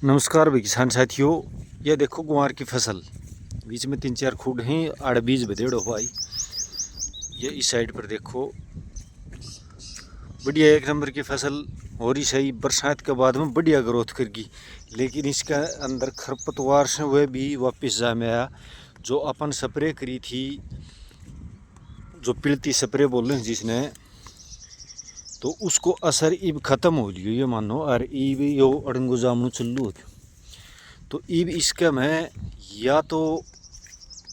नमस्कार भाई किसान साथियों। यह देखो गुआर की फसल, बीच में 3-4 खूड हैं, आड़ बीज बदेड़ो भाई। ये इस साइड पर देखो, बढ़िया एक नंबर की फसल हो रही सही। बरसात के बाद में बढ़िया ग्रोथ करगी, लेकिन इसका अंदर खरपतवार से वह भी वापस जा में आया। जो अपन स्प्रे करी थी, जो पिलती स्प्रे बोल रहे हैं जिसने, तो उसको असर इब ख़त्म हो लियो ये मानो। और इब यो अड़ंगो जामनु चलू हो। तो इब इसका मैं या तो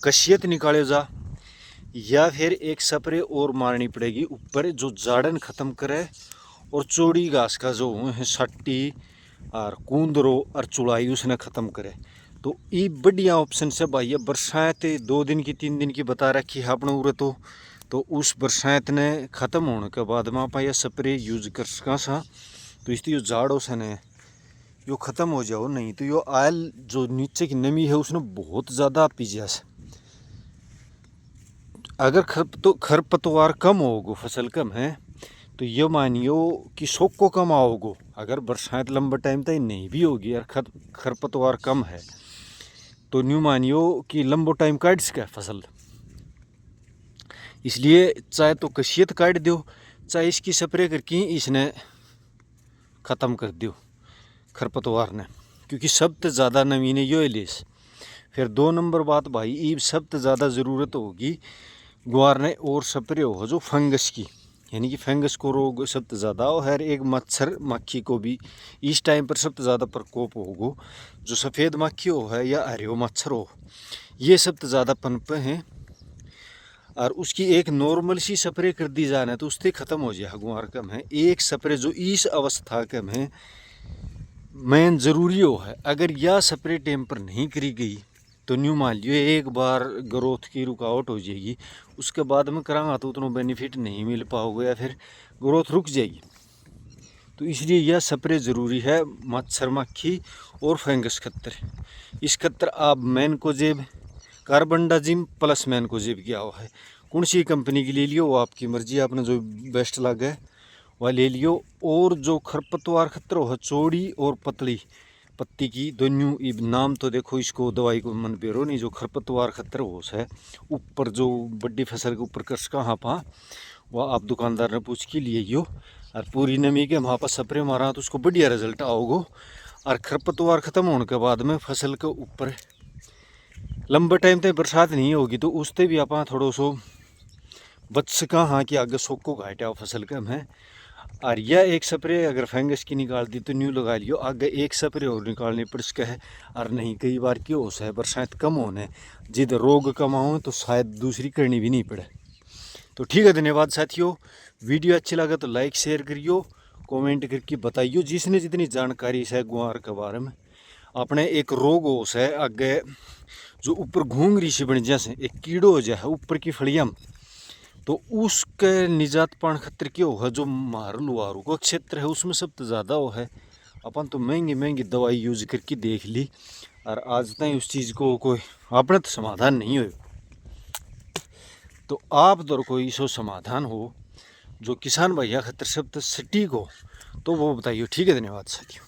कशियत निकाले जा, या फिर एक स्प्रे और मारनी पड़ेगी ऊपर, जो जाड़न ख़त्म करे और चौड़ी घास का जो है सट्टी और कूंदरो और चुड़ाई उसने ख़त्म करे। तो ये बढ़िया ऑप्शन से भाई। बरसात 2 दिन की 3 दिन की बता रखी है अपने उरे। तो उस बरसात ने ख़त्म होने के बाद में आप यह स्प्रे यूज कर सका सा। तो इसलिए यो झाड़ों से ने यो ख़त्म हो जाओ, नहीं तो यो आयल जो नीचे की नमी है उसने बहुत ज़्यादा पी जा। अगर खरपतवार कम होगो, फसल कम है, तो ये मानियो कि शोक को कम आओगो। अगर बरसात लंबा टाइम तक नहीं भी होगी और खरपतवार कम है, तो न्यू मानियो कि लंबो टाइम काट सके फसल। इसलिए चाहे तो कशियत काट दो, चाहे इसकी स्प्रे करके इसने ख़त्म कर दो खरपतवार ने, क्योंकि सबसे ज़्यादा नमी ने यो लेस। फिर 2 नंबर बात भाई, ये सबसे ज़्यादा ज़रूरत होगी गुआर ने और स्प्रे हो जो फंगस की, यानी कि फंगस को रोग सबसे ज़्यादा हो। हर एक मच्छर मक्खी को भी इस टाइम पर सबसे ज़्यादा प्रकोप होगो। जो सफ़ेद मक्खी हो है या हरे मच्छर हो, ये सबसे ज़्यादा पनपे हैं। और उसकी एक नॉर्मल सी स्प्रे कर दी जाए तो उससे ख़त्म हो जाए गुआर कम है। एक स्प्रे जो इस अवस्था कम है मेन ज़रूरी हो है। अगर यह स्प्रे टाइम पर नहीं करी गई तो न्यू मान लियो एक बार ग्रोथ की रुकावट हो जाएगी, उसके बाद में करांगा तो उतना बेनिफिट नहीं मिल पाओगे या फिर ग्रोथ रुक जाएगी। तो इसलिए यह स्प्रे ज़रूरी है, मच्छर मक्खी और फंगस खतर। इस खतर आप मैनकोजेब कार्बनडाजिम प्लस मैनकोजेब किया हुआ है, कौन सी कंपनी की ले लियो वो आपकी मर्जी, आपने जो बेस्ट लगे वह ले लियो। और जो खरपतवार खतर हो चौड़ी और पतली पत्ती की दोनों, नाम तो देखो इसको दवाई को मन पेरो नहीं। जो खरपतवार खतर हो है ऊपर, जो बड़ी फसल के ऊपर कस कहाँ पा, वह आप दुकानदार ने पूछ के लिए यो। और पूरी नमी के वहाँ पर स्प्रे मारा तो उसको बढ़िया रिजल्ट आओगो। और खरपतवार ख़त्म होने के बाद में फसल के ऊपर लंबे टाइम तक बरसात नहीं होगी, तो उससे भी आप थोड़ा सो बच सका। हाँ कि आगे सोख को घाटा फसल कम है। और यह एक स्प्रे अगर फंगस की निकाल दी तो न्यू लगा लियो, आगे एक स्प्रे और निकालने पड़ सके है। और नहीं कई बार क्यों हो है बरसात कम होने जिद रोग कम हो तो शायद दूसरी करनी भी नहीं पड़े। तो ठीक है, धन्यवाद साथियों। वीडियो अच्छी लगा तो लाइक शेयर करियो, कमेंट करके बताइयो जिसने जितनी जानकारी है गुआर के बारे में। अपने एक रोग हो है आगे जो ऊपर घूंगरी से बन जैसे एक कीड़ो हो जाए ऊपर की फड़िया में, तो उसके निजात पान खतर क्यों है। जो मार लुहारू का क्षेत्र है उसमें सबसे ज़्यादा वो है। अपन तो महंगी महंगी दवाई यूज करके देख ली और आज तक उस चीज़ को कोई अपने तो समाधान नहीं हो। तो आप दर कोई सो समाधान हो जो किसान भैया खतर सबसे सटीक हो तो वो बताइए। ठीक है, धन्यवाद साथियों।